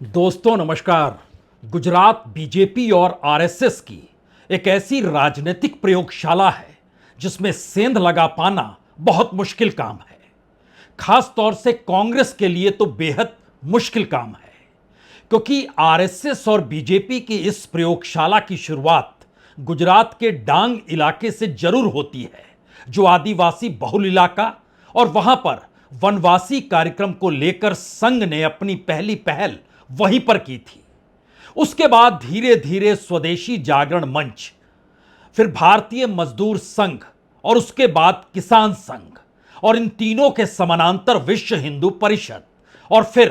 दोस्तों नमस्कार। गुजरात बीजेपी और आरएसएस की एक ऐसी राजनीतिक प्रयोगशाला है जिसमें सेंध लगा पाना बहुत मुश्किल काम है। खास तौर से कांग्रेस के लिए तो बेहद मुश्किल काम है, क्योंकि आरएसएस और बीजेपी की इस प्रयोगशाला की शुरुआत गुजरात के डांग इलाके से जरूर होती है, जो आदिवासी बहुल इलाका, और वहां पर वनवासी कार्यक्रम को लेकर संघ ने अपनी पहली पहल वहीं पर की थी। उसके बाद धीरे धीरे स्वदेशी जागरण मंच, फिर भारतीय मजदूर संघ और उसके बाद किसान संघ, और इन तीनों के समानांतर विश्व हिंदू परिषद, और फिर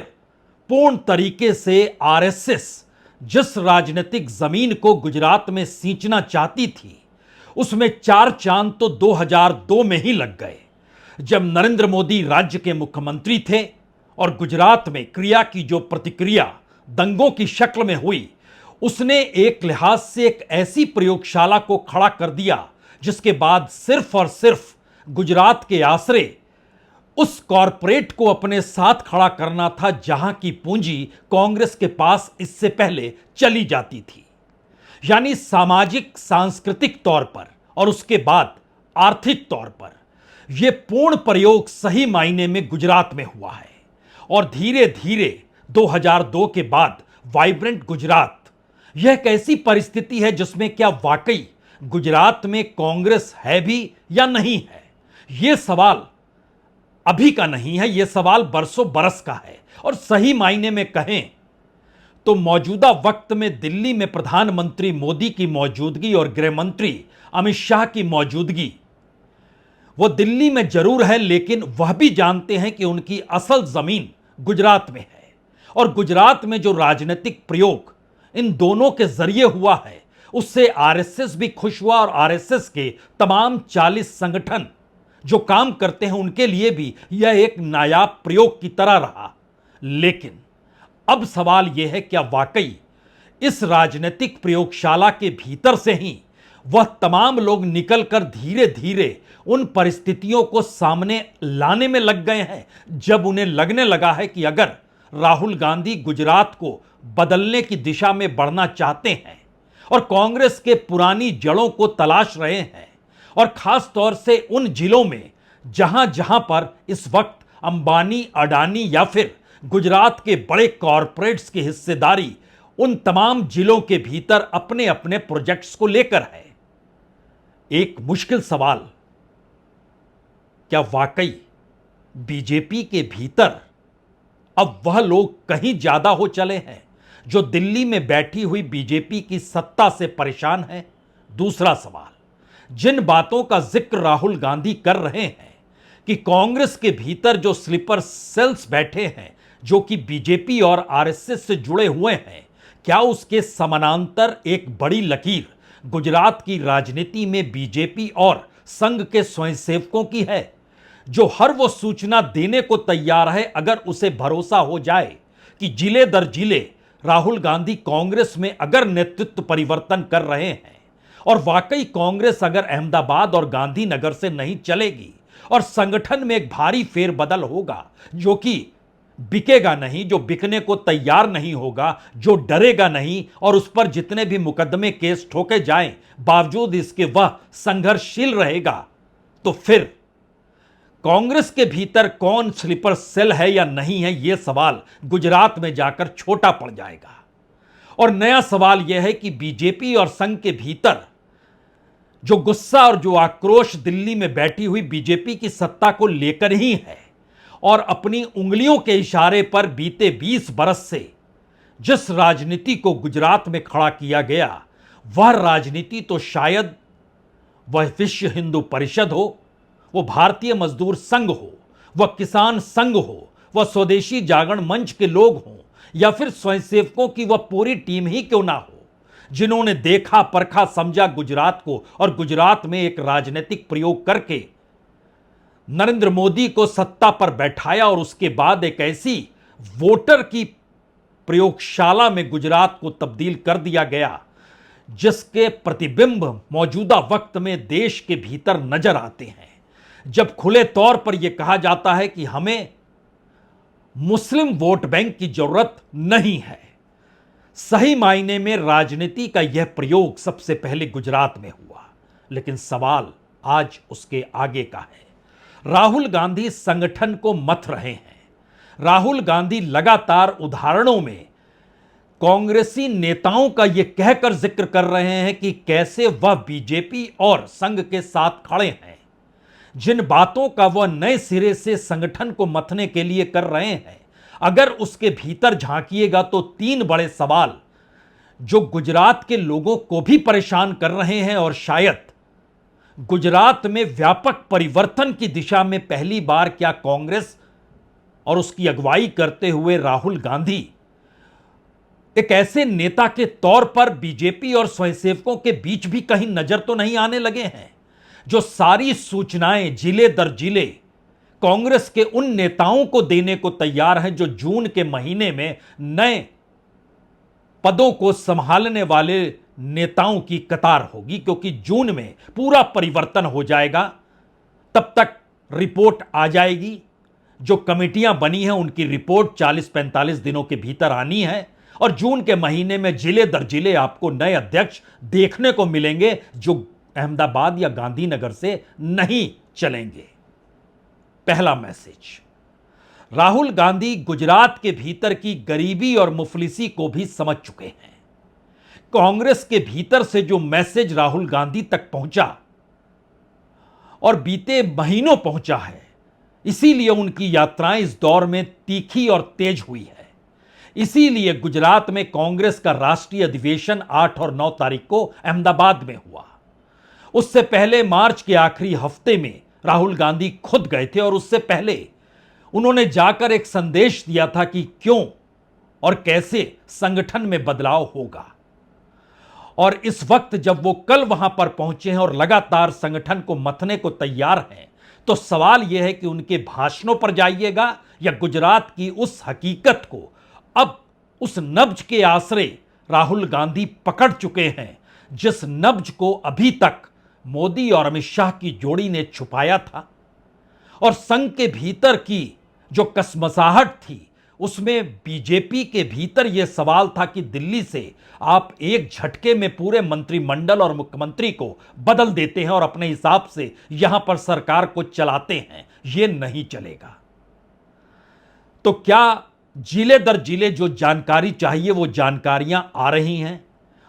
पूर्ण तरीके से आरएसएस जिस राजनीतिक जमीन को गुजरात में सींचना चाहती थी, उसमें चार चांद तो 2002 में ही लग गए, जब नरेंद्र मोदी राज्य के मुख्यमंत्री थे और गुजरात में क्रिया की जो प्रतिक्रिया दंगों की शक्ल में हुई, उसने एक लिहाज से एक ऐसी प्रयोगशाला को खड़ा कर दिया जिसके बाद सिर्फ और सिर्फ गुजरात के आसरे उस कॉरपोरेट को अपने साथ खड़ा करना था जहां की पूंजी कांग्रेस के पास इससे पहले चली जाती थी। यानी सामाजिक सांस्कृतिक तौर पर और उसके बाद आर्थिक तौर पर यह पूर्ण प्रयोग सही मायने में गुजरात में हुआ है। और धीरे धीरे 2002 के बाद वाइब्रेंट गुजरात, यह एक ऐसी परिस्थिति है जिसमें क्या वाकई गुजरात में कांग्रेस है भी या नहीं है, यह सवाल अभी का नहीं है, यह सवाल बरसों बरस का है। और सही मायने में कहें तो मौजूदा वक्त में दिल्ली में प्रधानमंत्री मोदी की मौजूदगी और गृह मंत्री अमित शाह की मौजूदगी, वो दिल्ली में जरूर है, लेकिन वह भी जानते हैं कि उनकी असल जमीन गुजरात में है। और गुजरात में जो राजनीतिक प्रयोग इन दोनों के जरिए हुआ है, उससे आरएसएस भी खुश हुआ, और आरएसएस के तमाम 40 संगठन जो काम करते हैं उनके लिए भी यह एक नायाब प्रयोग की तरह रहा। लेकिन अब सवाल यह है, क्या वाकई इस राजनीतिक प्रयोगशाला के भीतर से ही वह तमाम लोग निकलकर धीरे धीरे उन परिस्थितियों को सामने लाने में लग गए हैं जब उन्हें लगने लगा है कि अगर राहुल गांधी गुजरात को बदलने की दिशा में बढ़ना चाहते हैं और कांग्रेस के पुरानी जड़ों को तलाश रहे हैं, और खास तौर से उन जिलों में जहां जहां पर इस वक्त अंबानी, अडानी या फिर गुजरात के बड़े कॉरपोरेट्स की हिस्सेदारी उन तमाम जिलों के भीतर अपने अपने प्रोजेक्ट्स को लेकर है, एक मुश्किल सवाल, क्या वाकई बीजेपी के भीतर अब वह लोग कहीं ज्यादा हो चले हैं जो दिल्ली में बैठी हुई बीजेपी की सत्ता से परेशान हैं? दूसरा सवाल, जिन बातों का जिक्र राहुल गांधी कर रहे हैं कि कांग्रेस के भीतर जो स्लीपर सेल्स बैठे हैं जो कि बीजेपी और आरएसएस से जुड़े हुए हैं, क्या उसके समानांतर एक बड़ी लकीर गुजरात की राजनीति में बीजेपी और संघ के स्वयंसेवकों की है, जो हर वो सूचना देने को तैयार है अगर उसे भरोसा हो जाए कि जिले दर जिले राहुल गांधी कांग्रेस में अगर नेतृत्व परिवर्तन कर रहे हैं, और वाकई कांग्रेस अगर अहमदाबाद और गांधीनगर से नहीं चलेगी और संगठन में एक भारी फेरबदल होगा, जो कि बिकेगा नहीं, जो बिकने को तैयार नहीं होगा, जो डरेगा नहीं, और उस पर जितने भी मुकदमे केस ठोके जाएं बावजूद इसके वह संघर्षशील रहेगा, तो फिर कांग्रेस के भीतर कौन स्लीपर सेल है या नहीं है, यह सवाल गुजरात में जाकर छोटा पड़ जाएगा। और नया सवाल यह है कि बीजेपी और संघ के भीतर जो गुस्सा और जो आक्रोश दिल्ली में बैठी हुई बीजेपी की सत्ता को लेकर ही है, और अपनी उंगलियों के इशारे पर बीते 20 बरस से जिस राजनीति को गुजरात में खड़ा किया गया, वह राजनीति तो शायद वह विश्व हिंदू परिषद हो, वो भारतीय मजदूर संघ हो, वह किसान संघ हो, वह स्वदेशी जागरण मंच के लोग हों, या फिर स्वयंसेवकों की वह पूरी टीम ही क्यों ना हो, जिन्होंने देखा, परखा, समझा गुजरात को, और गुजरात में एक राजनीतिक प्रयोग करके नरेंद्र मोदी को सत्ता पर बैठाया, और उसके बाद एक ऐसी वोटर की प्रयोगशाला में गुजरात को तब्दील कर दिया गया जिसके प्रतिबिंब मौजूदा वक्त में देश के भीतर नजर आते हैं। जब खुले तौर पर यह कहा जाता है कि हमें मुस्लिम वोट बैंक की जरूरत नहीं है। सही मायने में राजनीति का यह प्रयोग सबसे पहले गुजरात में हुआ, लेकिन सवाल आज उसके आगे का है। राहुल गांधी संगठन को मथ रहे हैं। राहुल गांधी लगातार उदाहरणों में कांग्रेसी नेताओं का यह कहकर जिक्र कर रहे हैं कि कैसे वह बीजेपी और संघ के साथ खड़े हैं। जिन बातों का वह नए सिरे से संगठन को मथने के लिए कर रहे हैं, अगर उसके भीतर झांकिएगा तो तीन बड़े सवाल जो गुजरात के लोगों को भी परेशान कर रहे हैं और शायद गुजरात में व्यापक परिवर्तन की दिशा में पहली बार क्या कांग्रेस और उसकी अगुवाई करते हुए राहुल गांधी एक ऐसे नेता के तौर पर बीजेपी और स्वयंसेवकों के बीच भी कहीं नजर तो नहीं आने लगे हैं, जो सारी सूचनाएं जिले दर जिले कांग्रेस के उन नेताओं को देने को तैयार हैं जो जून के महीने में नए पदों को संभालने वाले नेताओं की कतार होगी, क्योंकि जून में पूरा परिवर्तन हो जाएगा। तब तक रिपोर्ट आ जाएगी। जो कमेटियां बनी हैं उनकी रिपोर्ट 40-45 दिनों के भीतर आनी है और जून के महीने में जिले दर जिले आपको नए अध्यक्ष देखने को मिलेंगे जो अहमदाबाद या गांधीनगर से नहीं चलेंगे। पहला मैसेज, राहुल गांधी गुजरात के भीतर की गरीबी और मुफलिसी को भी समझ चुके हैं। कांग्रेस के भीतर से जो मैसेज राहुल गांधी तक पहुंचा और बीते महीनों पहुंचा है, इसीलिए उनकी यात्राएं इस दौर में तीखी और तेज हुई है। इसीलिए गुजरात में कांग्रेस का राष्ट्रीय अधिवेशन 8 और 9 तारीख को अहमदाबाद में हुआ। उससे पहले मार्च के आखिरी हफ्ते में राहुल गांधी खुद गए थे और उससे पहले उन्होंने जाकर एक संदेश दिया था कि क्यों और कैसे संगठन में बदलाव होगा। और इस वक्त जब वो कल वहां पर पहुंचे हैं और लगातार संगठन को मथने को तैयार हैं, तो सवाल यह है कि उनके भाषणों पर जाइएगा या गुजरात की उस हकीकत को अब उस नब्ज के आसरे राहुल गांधी पकड़ चुके हैं जिस नब्ज को अभी तक मोदी और अमित शाह की जोड़ी ने छुपाया था। और संघ के भीतर की जो कसमसाहट थी उसमें बीजेपी के भीतर यह सवाल था कि दिल्ली से आप एक झटके में पूरे मंत्रिमंडल और मुख्यमंत्री को बदल देते हैं और अपने हिसाब से यहां पर सरकार को चलाते हैं, यह नहीं चलेगा। तो क्या जिले दर जिले जो जानकारी चाहिए वो जानकारियां आ रही हैं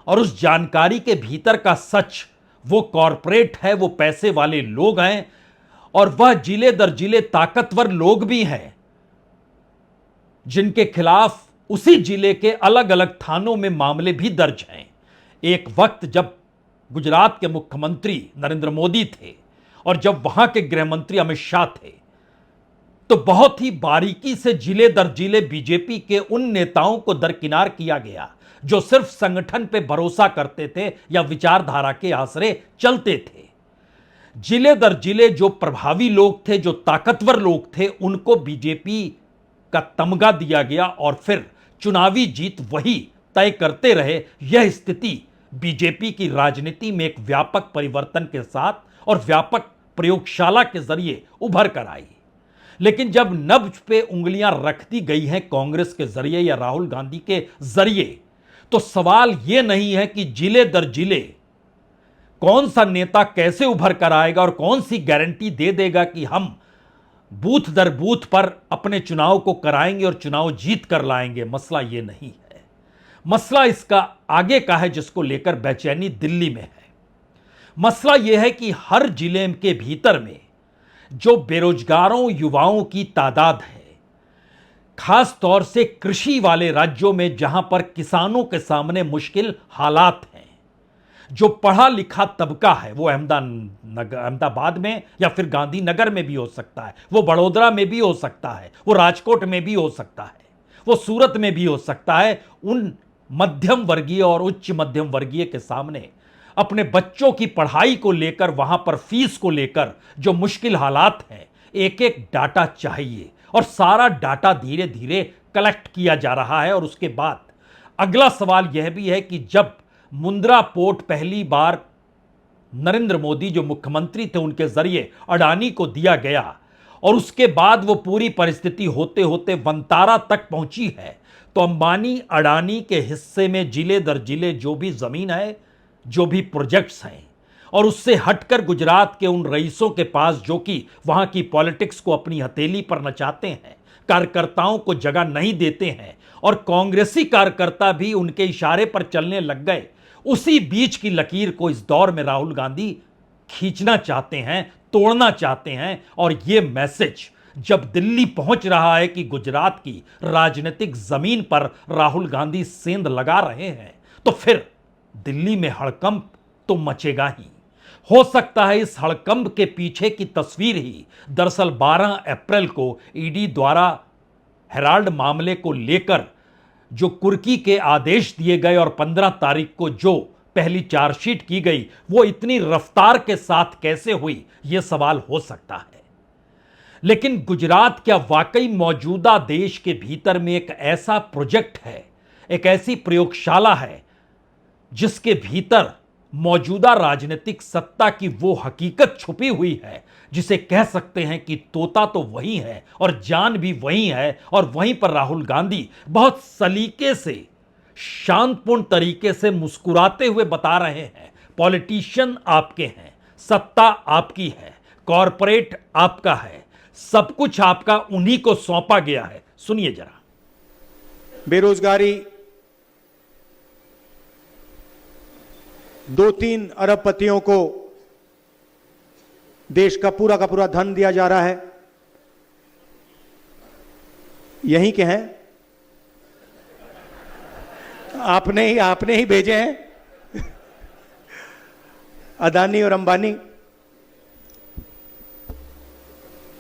और उस जानकारी के भीतर का सच वो कॉरपोरेट है, वो पैसे वाले लोग हैं और वह जिले दर जिले ताकतवर लोग भी हैं जिनके खिलाफ उसी जिले के अलग अलग थानों में मामले भी दर्ज हैं। एक वक्त जब गुजरात के मुख्यमंत्री नरेंद्र मोदी थे और जब वहां के गृह मंत्री अमित शाह थे, तो बहुत ही बारीकी से जिले दर जिले बीजेपी के उन नेताओं को दरकिनार किया गया जो सिर्फ संगठन पे भरोसा करते थे या विचारधारा के आसरे चलते थे। जिले दर जिले जो प्रभावी लोग थे, जो ताकतवर लोग थे, उनको बीजेपी का तमगा दिया गया और फिर चुनावी जीत वही तय करते रहे। यह स्थिति बीजेपी की राजनीति में एक व्यापक परिवर्तन के साथ और व्यापक प्रयोगशाला के जरिए उभर कर आई। लेकिन जब नब्ज पे उंगलियां रख दी गई हैं कांग्रेस के जरिए या राहुल गांधी के जरिए, तो सवाल यह नहीं है कि जिले दर जिले कौन सा नेता कैसे उभर कर आएगा और कौन सी गारंटी दे देगा कि हम बूथ दर बूथ पर अपने चुनाव को कराएंगे और चुनाव जीत कर लाएंगे। मसला यह नहीं है। मसला इसका आगे का है जिसको लेकर बेचैनी दिल्ली में है। मसला यह है कि हर जिले के भीतर में जो बेरोजगारों युवाओं की तादाद है, खास तौर से कृषि वाले राज्यों में जहां पर किसानों के सामने मुश्किल हालात हैं, जो पढ़ा लिखा तबका है, वो अहमदाबाद में या फिर गांधीनगर में भी हो सकता है, वो बड़ोदरा में भी हो सकता है, वो राजकोट में भी हो सकता है, वो सूरत में भी हो सकता है। उन मध्यम वर्गीय और उच्च मध्यम वर्गीय के सामने अपने बच्चों की पढ़ाई को लेकर, वहां पर फीस को लेकर जो मुश्किल हालात हैं, एक एक डाटा चाहिए और सारा डाटा धीरे धीरे कलेक्ट किया जा रहा है। और उसके बाद अगला सवाल यह भी है कि जब मुंद्रा पोर्ट पहली बार नरेंद्र मोदी जो मुख्यमंत्री थे उनके जरिए अडानी को दिया गया और उसके बाद वो पूरी परिस्थिति होते होते वंतारा तक पहुंची है, तो अंबानी अडानी के हिस्से में जिले दर जिले जो भी जमीन है, जो भी प्रोजेक्ट्स हैं, और उससे हटकर गुजरात के उन रईसों के पास जो कि वहां की पॉलिटिक्स को अपनी हथेली पर नचाते हैं, कार्यकर्ताओं को जगह नहीं देते हैं और कांग्रेसी कार्यकर्ता भी उनके इशारे पर चलने लग गए, उसी बीच की लकीर को इस दौर में राहुल गांधी खींचना चाहते हैं, तोड़ना चाहते हैं। और यह मैसेज जब दिल्ली पहुंच रहा है कि गुजरात की राजनीतिक जमीन पर राहुल गांधी सेंध लगा रहे हैं, तो फिर दिल्ली में हड़कंप तो मचेगा ही। हो सकता है इस हड़कंप के पीछे की तस्वीर ही दरअसल 12 अप्रैल को ईडी द्वारा हेराल्ड मामले को लेकर जो कुर्की के आदेश दिए गए और 15 तारीख को जो पहली चार्जशीट की गई, वो इतनी रफ्तार के साथ कैसे हुई, यह सवाल हो सकता है। लेकिन गुजरात क्या वाकई मौजूदा देश के भीतर में एक ऐसा प्रोजेक्ट है, एक ऐसी प्रयोगशाला है जिसके भीतर मौजूदा राजनीतिक सत्ता की वो हकीकत छुपी हुई है जिसे कह सकते हैं कि तोता तो वही है और जान भी वही है, और वहीं पर राहुल गांधी बहुत सलीके से, शांतपूर्ण तरीके से मुस्कुराते हुए बता रहे हैं, पॉलिटिशियन आपके हैं, सत्ता आपकी है, कॉरपोरेट आपका है, सब कुछ आपका उन्हीं को सौंपा गया है। सुनिए जरा। बेरोजगारी 2-3 अरबपतियों को देश का पूरा धन दिया जा रहा है। यहीं के हैं, आपने ही भेजे हैं। अदानी और अंबानी,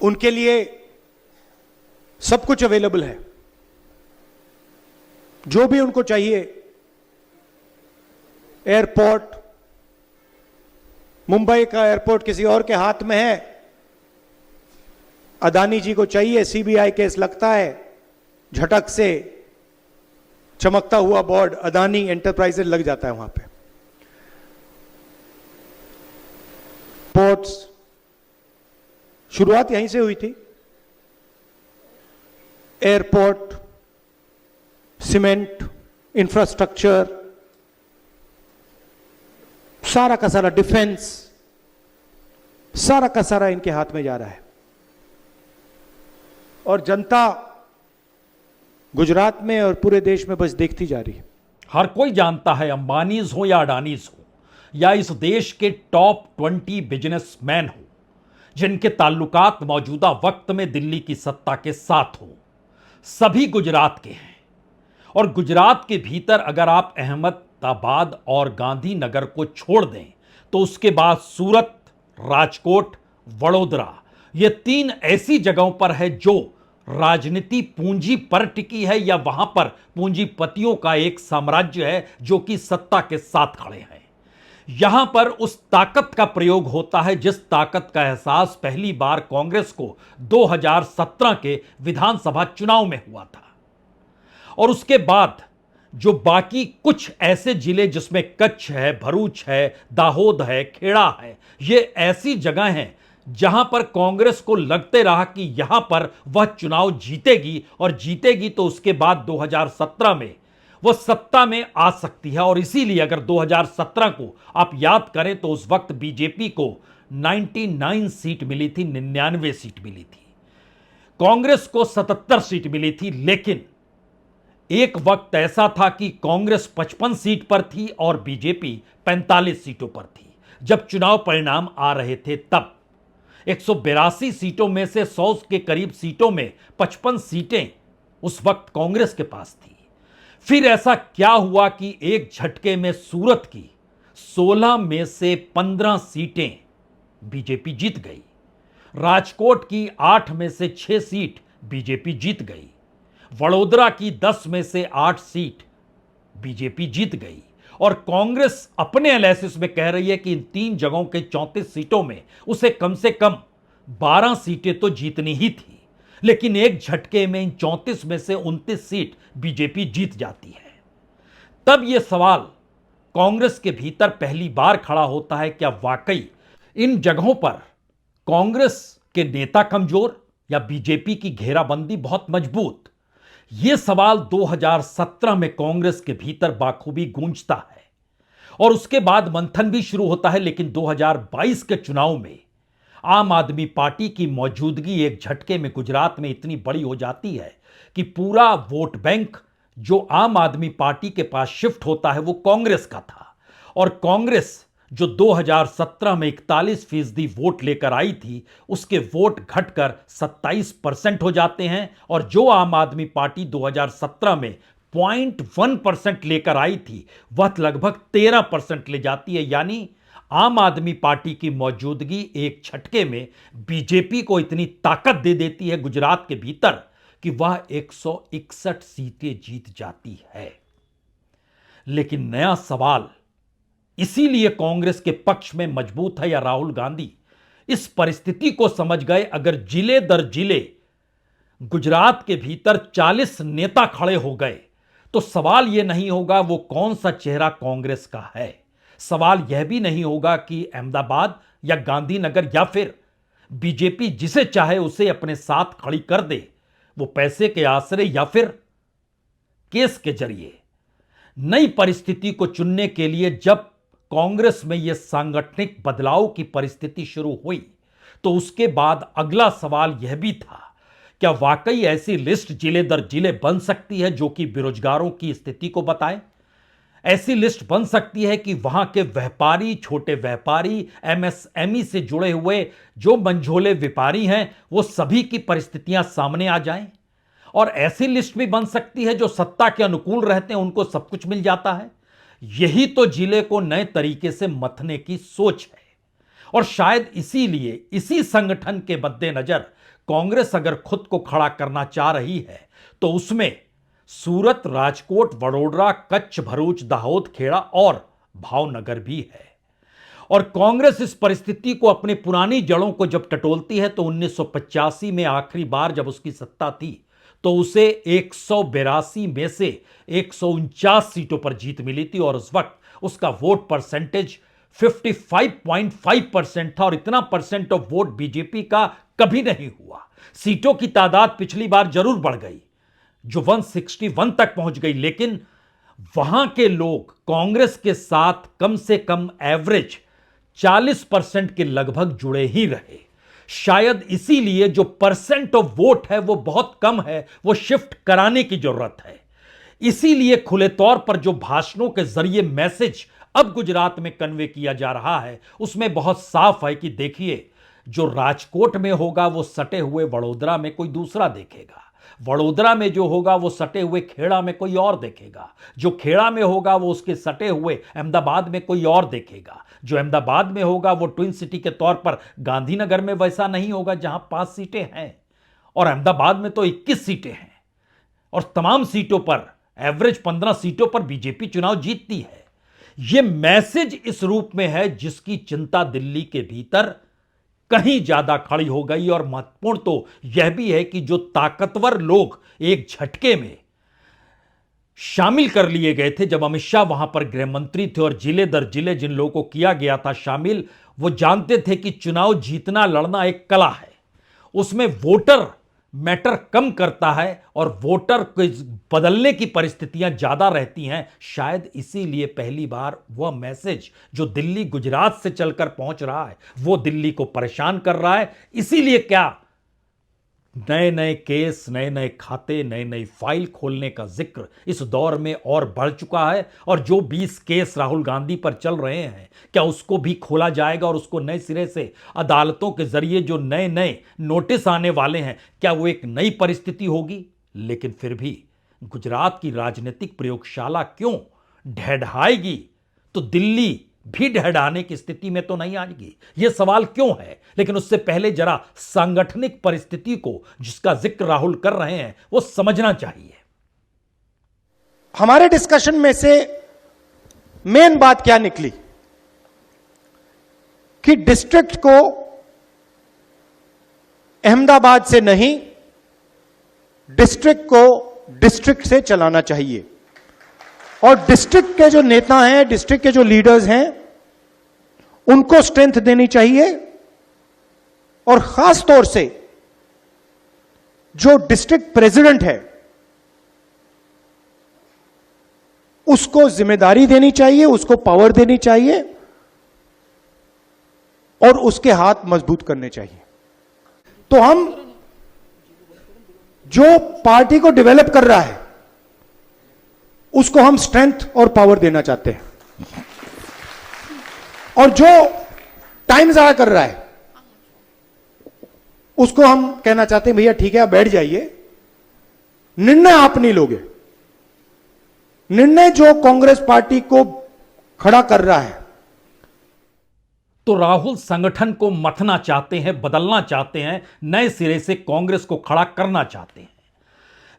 उनके लिए सब कुछ अवेलेबल है, जो भी उनको चाहिए। एयरपोर्ट, मुंबई का एयरपोर्ट किसी और के हाथ में है, अदानी जी को चाहिए, सीबीआई केस लगता है, झटक से चमकता हुआ बोर्ड अदानी एंटरप्राइजेज लग जाता है वहां पे। पोर्ट्स, शुरुआत यहीं से हुई थी। एयरपोर्ट, सीमेंट, इंफ्रास्ट्रक्चर, सारा का सारा डिफेंस, सारा का सारा इनके हाथ में जा रहा है। और जनता गुजरात में और पूरे देश में बस देखती जा रही है। हर कोई जानता है, अंबानीज हो या अडानीज हो या इस देश के टॉप 20 बिजनेसमैन हो, जिनके ताल्लुकात मौजूदा वक्त में दिल्ली की सत्ता के साथ हो, सभी गुजरात के हैं। और गुजरात के भीतर अगर आप अहमदाबाद और गांधीनगर को छोड़ दें तो उसके बाद सूरत, राजकोट, वडोदरा, ये 3 ऐसी जगहों पर है जो राजनीति पूंजी पर टिकी है या वहां पर पूंजीपतियों का एक साम्राज्य है जो कि सत्ता के साथ खड़े हैं। यहां पर उस ताकत का प्रयोग होता है जिस ताकत का एहसास पहली बार कांग्रेस को 2017 के विधानसभा चुनाव में हुआ था। और उसके बाद जो बाकी कुछ ऐसे जिले जिसमें कच्छ है, भरूच है, दाहोद है, खेड़ा है, ये ऐसी जगह हैं जहां पर कांग्रेस को लगते रहा कि यहां पर वह चुनाव जीतेगी और जीतेगी तो उसके बाद 2017 में वह सत्ता में आ सकती है। और इसीलिए अगर 2017 को आप याद करें तो उस वक्त बीजेपी को 99 सीट मिली थी, 99 सीट मिली थी, कांग्रेस को 77 सीट मिली थी। लेकिन एक वक्त ऐसा था कि कांग्रेस 55 सीट पर थी और बीजेपी 45 सीटों पर थी। जब चुनाव परिणाम आ रहे थे तब 182 सीटों में से 100 के करीब सीटों में 55 सीटें उस वक्त कांग्रेस के पास थी। फिर ऐसा क्या हुआ कि एक झटके में सूरत की 16 में से 15 सीटें बीजेपी जीत गई, राजकोट की 8 में से 6 सीट बीजेपी जीत गई, वडोदरा की 10 में से 8 सीट बीजेपी जीत गई। और कांग्रेस अपने एनालिसिस में कह रही है कि इन 3 जगहों के 34 सीटों में उसे कम से कम 12 सीटें तो जीतनी ही थी। लेकिन एक झटके में इन 34 में से 29 सीट बीजेपी जीत जाती है। तब यह सवाल कांग्रेस के भीतर पहली बार खड़ा होता है, क्या वाकई इन जगहों पर कांग्रेस के नेता कमजोर या बीजेपी की घेराबंदी बहुत मजबूत? यह सवाल 2017 में कांग्रेस के भीतर बाखूबी गूंजता है और उसके बाद मंथन भी शुरू होता है। लेकिन 2022 के चुनाव में आम आदमी पार्टी की मौजूदगी एक झटके में गुजरात में इतनी बड़ी हो जाती है कि पूरा वोट बैंक जो आम आदमी पार्टी के पास शिफ्ट होता है वो कांग्रेस का था। और कांग्रेस जो 2017 में 41% वोट लेकर आई थी, उसके वोट घटकर 27% हो जाते हैं। और जो आम आदमी पार्टी 2017 में 0.1% लेकर आई थी, वह लगभग 13% ले जाती है। यानी आम आदमी पार्टी की मौजूदगी एक झटके में बीजेपी को इतनी ताकत दे देती है गुजरात के भीतर कि वह 161 सीटें जीत जाती है। लेकिन नया सवाल इसीलिए कांग्रेस के पक्ष में मजबूत है या राहुल गांधी इस परिस्थिति को समझ गए? अगर जिले दर जिले गुजरात के भीतर 40 नेता खड़े हो गए तो सवाल यह नहीं होगा वो कौन सा चेहरा कांग्रेस का है। सवाल यह भी नहीं होगा कि अहमदाबाद या गांधीनगर या फिर बीजेपी जिसे चाहे उसे अपने साथ खड़ी कर दे, वो पैसे के आसरे या फिर केस के जरिए। नई परिस्थिति को चुनने के लिए जब कांग्रेस में यह सांगठनिक बदलाव की परिस्थिति शुरू हुई तो उसके बाद अगला सवाल यह भी था, क्या वाकई ऐसी लिस्ट जिले दर जिले बन सकती है जो कि बेरोजगारों की स्थिति को बताए? ऐसी लिस्ट बन सकती है कि वहां के व्यापारी, छोटे व्यापारी, एमएसएमई से जुड़े हुए जो मंझोले व्यापारी हैं, वो सभी की परिस्थितियां सामने आ जाएं? और ऐसी लिस्ट भी बन सकती है जो सत्ता के अनुकूल रहते हैं, उनको सब कुछ मिल जाता है। यही तो जिले को नए तरीके से मथने की सोच है। और शायद इसीलिए इसी संगठन के मद्देनजर कांग्रेस अगर खुद को खड़ा करना चाह रही है तो उसमें सूरत, राजकोट, वडोदरा, कच्छ, भरूच, दाहोद, खेड़ा और भावनगर भी है। और कांग्रेस इस परिस्थिति को अपनी पुरानी जड़ों को जब टटोलती है तो 1985 में आखिरी बार जब उसकी सत्ता थी तो उसे 182 में से 149 सीटों पर जीत मिली थी और उस वक्त उसका वोट परसेंटेज 55.5% था। और इतना परसेंट ऑफ वोट बीजेपी का कभी नहीं हुआ। सीटों की तादाद पिछली बार जरूर बढ़ गई, जो 161 तक पहुंच गई, लेकिन वहां के लोग कांग्रेस के साथ कम से कम एवरेज 40% के लगभग जुड़े ही रहे। शायद इसीलिए जो परसेंट ऑफ वोट है वो बहुत कम है, वो शिफ्ट कराने की जरूरत है। इसीलिए खुले तौर पर जो भाषणों के जरिए मैसेज अब गुजरात में कन्वे किया जा रहा है उसमें बहुत साफ है कि देखिए, जो राजकोट में होगा वो सटे हुए वडोदरा में कोई दूसरा देखेगा, वडोदरा में जो होगा वो सटे हुए खेड़ा में कोई और देखेगा, जो खेड़ा में होगा वो उसके सटे हुए अहमदाबाद में कोई और देखेगा, जो अहमदाबाद में होगा वो ट्विन सिटी के तौर पर गांधीनगर में वैसा नहीं होगा जहां 5 सीटें हैं और अहमदाबाद में तो 21 सीटें हैं। और तमाम सीटों पर एवरेज 15 सीटों पर बीजेपी चुनाव जीतती है। यह मैसेज इस रूप में है जिसकी चिंता दिल्ली के भीतर कहीं ज्यादा खड़ी हो गई। और महत्वपूर्ण तो यह भी है कि जो ताकतवर लोग एक झटके में शामिल कर लिए गए थे जब अमित शाह वहां पर गृह मंत्री थे, और जिले दर जिले जिन लोगों को किया गया था शामिल, वो जानते थे कि चुनाव जीतना लड़ना एक कला है, उसमें वोटर मैटर कम करता है और वोटर को बदलने की परिस्थितियां ज्यादा रहती हैं। शायद इसीलिए पहली बार वह मैसेज जो दिल्ली गुजरात से चलकर पहुंच रहा है वो दिल्ली को परेशान कर रहा है। इसीलिए क्या नए नए केस, नए नए खाते, नई नई फाइल खोलने का जिक्र इस दौर में और बढ़ चुका है। और जो 20 केस राहुल गांधी पर चल रहे हैं, क्या उसको भी खोला जाएगा और उसको नए सिरे से अदालतों के जरिए जो नए नए नोटिस आने वाले हैं, क्या वो एक नई परिस्थिति होगी? लेकिन फिर भी गुजरात की राजनीतिक प्रयोगशाला क्यों ढहढाएगी तो दिल्ली भी ढहढाने की स्थिति में तो नहीं आएगी, यह सवाल क्यों है? लेकिन उससे पहले जरा सांगठनिक परिस्थिति को जिसका जिक्र राहुल कर रहे हैं वो समझना चाहिए। हमारे डिस्कशन में से मेन बात क्या निकली कि डिस्ट्रिक्ट को अहमदाबाद से नहीं, डिस्ट्रिक्ट को डिस्ट्रिक्ट से चलाना चाहिए। और डिस्ट्रिक्ट के जो नेता हैं, डिस्ट्रिक्ट के जो लीडर्स हैं, उनको स्ट्रेंथ देनी चाहिए। और खास तौर से जो डिस्ट्रिक्ट प्रेसिडेंट है उसको जिम्मेदारी देनी चाहिए, उसको पावर देनी चाहिए और उसके हाथ मजबूत करने चाहिए। तो हम जो पार्टी को डेवलप कर रहा है उसको हम स्ट्रेंथ और पावर देना चाहते हैं, और जो टाइम जाया कर रहा है उसको हम कहना चाहते हैं भैया ठीक है आप बैठ जाइए, निर्णय आप नहीं लोगे। निर्णय जो कांग्रेस पार्टी को खड़ा कर रहा है। तो राहुल संगठन को मथना चाहते हैं, बदलना चाहते हैं, नए सिरे से कांग्रेस को खड़ा करना चाहते हैं।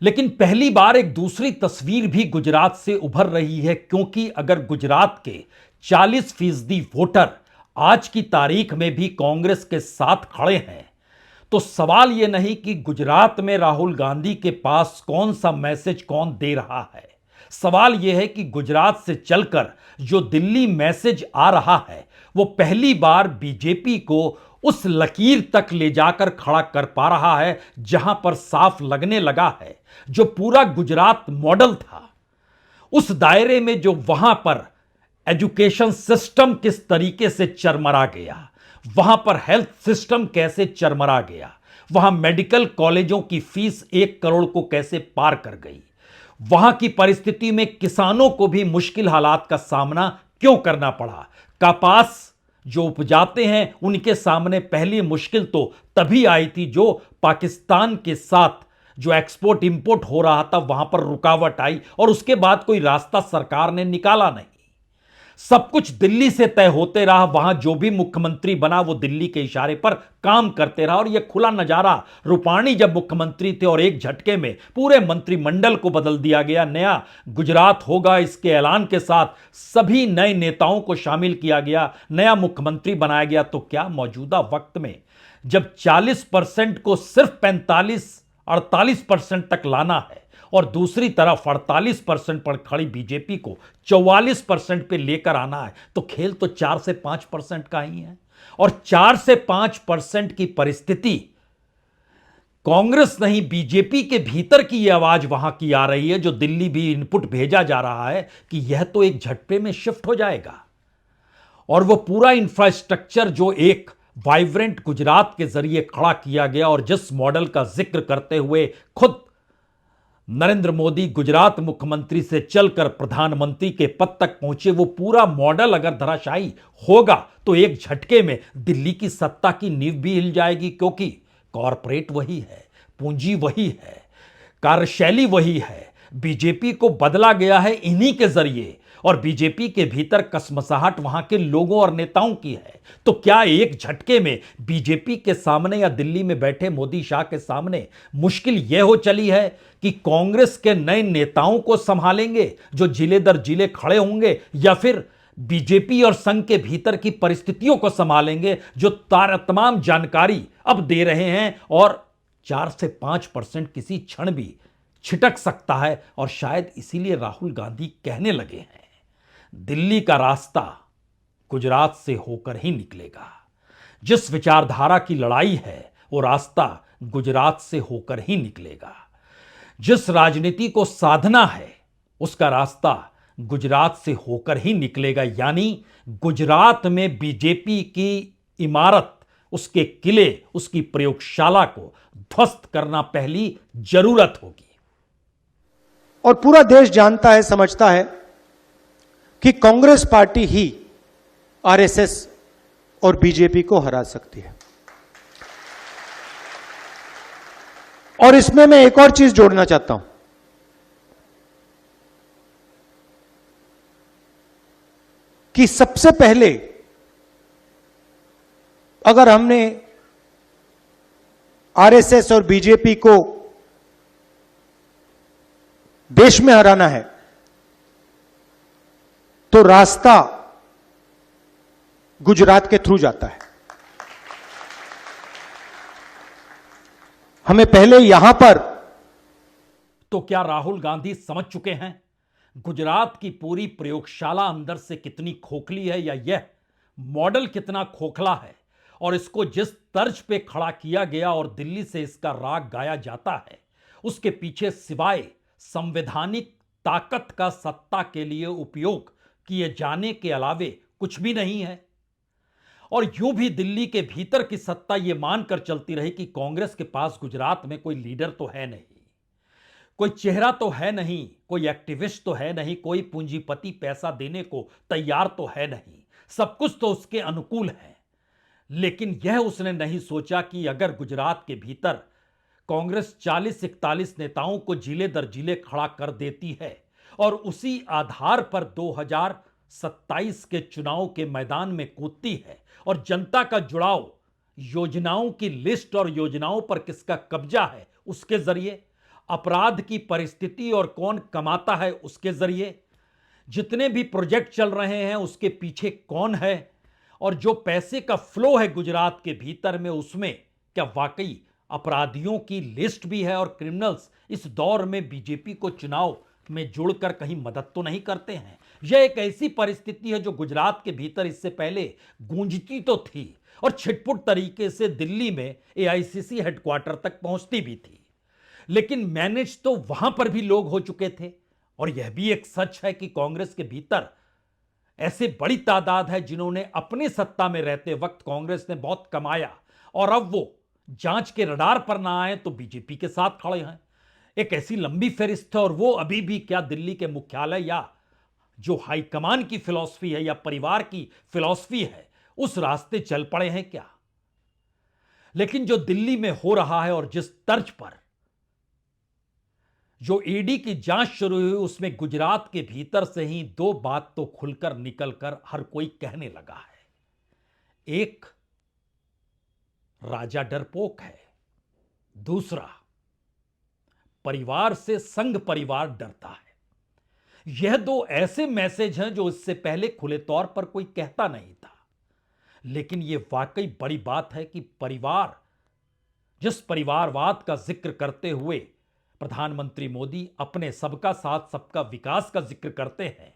लेकिन पहली बार एक दूसरी तस्वीर भी गुजरात से उभर रही है, क्योंकि अगर गुजरात के 40% वोटर आज की तारीख में भी कांग्रेस के साथ खड़े हैं, तो सवाल यह नहीं कि गुजरात में राहुल गांधी के पास कौन सा मैसेज कौन दे रहा है। सवाल यह है कि गुजरात से चलकर जो दिल्ली मैसेज आ रहा है वो पहली बार बीजेपी को उस लकीर तक ले जाकर खड़ा कर पा रहा है जहां पर साफ लगने लगा है जो पूरा गुजरात मॉडल था, उस दायरे में जो वहां पर एजुकेशन सिस्टम किस तरीके से चरमरा गया, वहां पर हेल्थ सिस्टम कैसे चरमरा गया, वहां मेडिकल कॉलेजों की फीस 1 करोड़ को कैसे पार कर गई, वहां की परिस्थिति में किसानों को भी मुश्किल हालात का सामना क्यों करना पड़ा। कपास जो उपजाते हैं उनके सामने पहली मुश्किल तो तभी आई थी जो पाकिस्तान के साथ जो एक्सपोर्ट इंपोर्ट हो रहा था वहां पर रुकावट आई, और उसके बाद कोई रास्ता सरकार ने निकाला नहीं। सब कुछ दिल्ली से तय होते रहा, वहां जो भी मुख्यमंत्री बना वो दिल्ली के इशारे पर काम करते रहा। और यह खुला नजारा रूपाणी जब मुख्यमंत्री थे और एक झटके में पूरे मंत्रिमंडल को बदल दिया गया, नया गुजरात होगा इसके ऐलान के साथ सभी नए नेताओं को शामिल किया गया, नया मुख्यमंत्री बनाया गया। तो क्या मौजूदा वक्त में जब 40% को सिर्फ 45-48% तक लाना है और दूसरी तरफ 48% पर खड़ी बीजेपी को 44% पे लेकर आना है, तो खेल तो 4 से 5% का ही है। और 4 से 5% की परिस्थिति कांग्रेस नहीं, बीजेपी के भीतर की यह आवाज वहां की आ रही है, जो दिल्ली भी इनपुट भेजा जा रहा है कि यह तो एक झटके में शिफ्ट हो जाएगा। और वो पूरा इंफ्रास्ट्रक्चर जो एक वाइब्रेंट गुजरात के जरिए खड़ा किया गया, और जिस मॉडल का जिक्र करते हुए खुद नरेंद्र मोदी गुजरात मुख्यमंत्री से चलकर प्रधानमंत्री के पद तक पहुंचे, वो पूरा मॉडल अगर धराशायी होगा तो एक झटके में दिल्ली की सत्ता की नींव भी हिल जाएगी, क्योंकि कॉरपोरेट वही है, पूंजी वही है, कार्यशैली वही है। बीजेपी को बदला गया है इन्हीं के जरिए, और बीजेपी के भीतर कसमसाहट वहां के लोगों और नेताओं की है। तो क्या एक झटके में बीजेपी के सामने या दिल्ली में बैठे मोदी शाह के सामने मुश्किल यह हो चली है कि कांग्रेस के नए नेताओं को संभालेंगे जो जिले दर जिले खड़े होंगे, या फिर बीजेपी और संघ के भीतर की परिस्थितियों को संभालेंगे जो तमाम जानकारी अब दे रहे हैं। और 4 से 5% किसी क्षण भी छिटक सकता है, और शायद इसीलिए राहुल गांधी कहने लगे हैं दिल्ली का रास्ता गुजरात से होकर ही निकलेगा। जिस विचारधारा की लड़ाई है वो रास्ता गुजरात से होकर ही निकलेगा। जिस राजनीति को साधना है उसका रास्ता गुजरात से होकर ही निकलेगा। यानी गुजरात में बीजेपी की इमारत, उसके किले, उसकी प्रयोगशाला को ध्वस्त करना पहली जरूरत होगी। और पूरा देश जानता है, समझता है कि कांग्रेस पार्टी ही आरएसएस और बीजेपी को हरा सकती है। और इसमें मैं एक और चीज जोड़ना चाहता हूं कि सबसे पहले अगर हमने आरएसएस और बीजेपी को देश में हराना है तो रास्ता गुजरात के थ्रू जाता है। हमें पहले यहां पर। तो क्या राहुल गांधी समझ चुके हैं गुजरात की पूरी प्रयोगशाला अंदर से कितनी खोखली है, या यह मॉडल कितना खोखला है, और इसको जिस तर्ज पे खड़ा किया गया और दिल्ली से इसका राग गाया जाता है, उसके पीछे सिवाय संवैधानिक ताकत का सत्ता के लिए उपयोग किए जाने के अलावे कुछ भी नहीं है। और यूं भी दिल्ली के भीतर की सत्ता यह मानकर चलती रही कि कांग्रेस के पास गुजरात में कोई लीडर तो है नहीं, कोई चेहरा तो है नहीं, कोई एक्टिविस्ट तो है नहीं, कोई पूंजीपति पैसा देने को तैयार तो है नहीं, सब कुछ तो उसके अनुकूल है। लेकिन यह उसने नहीं सोचा कि अगर गुजरात के भीतर कांग्रेस 40-41 नेताओं को जिले दर जिले खड़ा कर देती है और उसी आधार पर 2027 के चुनाव के मैदान में कूदती है और जनता का जुड़ाव योजनाओं की लिस्ट और योजनाओं पर किसका कब्जा है उसके जरिए, अपराध की परिस्थिति और कौन कमाता है उसके जरिए, जितने भी प्रोजेक्ट चल रहे हैं उसके पीछे कौन है और जो पैसे का फ्लो है गुजरात के भीतर में उसमें क्या वाकई अपराधियों की लिस्ट भी है और क्रिमिनल्स इस दौर में बीजेपी को चुनाव में जुड़कर कहीं मदद तो नहीं करते हैं। यह एक ऐसी परिस्थिति है जो गुजरात के भीतर इससे पहले गूंजती तो थी और छिटपुट तरीके से दिल्ली में एआईसीसी हेडक्वार्टर तक पहुंचती भी थी, लेकिन मैनेज तो वहां पर भी लोग हो चुके थे। और यह भी एक सच है कि कांग्रेस के भीतर ऐसे बड़ी तादाद है जिन्होंने अपने सत्ता में रहते वक्त कांग्रेस ने बहुत कमाया और अब वो जांच के रडार पर ना आए तो बीजेपी के साथ खड़े हैं। एक ऐसी लंबी फहरिस्त है और वो अभी भी क्या दिल्ली के मुख्यालय या जो हाईकमान की फिलॉसफी है या परिवार की फिलॉसफी है उस रास्ते चल पड़े हैं क्या। लेकिन जो दिल्ली में हो रहा है और जिस तर्ज पर जो ईडी की जांच शुरू हुई उसमें गुजरात के भीतर से ही दो बात तो खुलकर निकलकर हर कोई कहने लगा है। एक, राजा डरपोक है, दूसरा, परिवार से संघ परिवार डरता है। यह दो ऐसे मैसेज हैं जो इससे पहले खुले तौर पर कोई कहता नहीं था, लेकिन यह वाकई बड़ी बात है कि परिवार, जिस परिवारवाद का जिक्र करते हुए प्रधानमंत्री मोदी अपने सबका साथ सबका विकास का जिक्र करते हैं,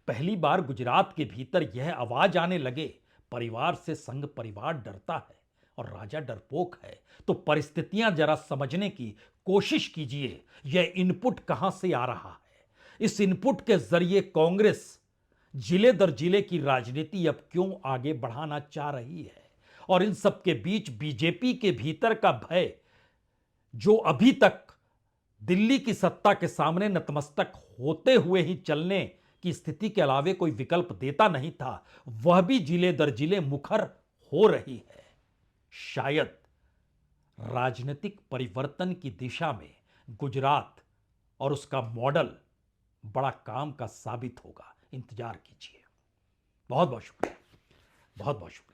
पहली बार गुजरात के भीतर यह आवाज आने लगे परिवार से संघ परिवार डरता है और राजा डरपोक है। तो परिस्थितियां जरा समझने की कोशिश कीजिए, यह इनपुट कहां से आ रहा है। इस इनपुट के जरिए कांग्रेस जिले दर जिले की राजनीति अब क्यों आगे बढ़ाना चाह रही है और इन सब के बीच बीजेपी के भीतर का भय जो अभी तक दिल्ली की सत्ता के सामने नतमस्तक होते हुए ही चलने की स्थिति के अलावे कोई विकल्प देता नहीं था, वह भी जिले दर जिले मुखर हो रही है। शायद राजनीतिक परिवर्तन की दिशा में गुजरात और उसका मॉडल बड़ा काम का साबित होगा। इंतजार कीजिए। बहुत बहुत शुक्रिया, बहुत बहुत शुक्रिया।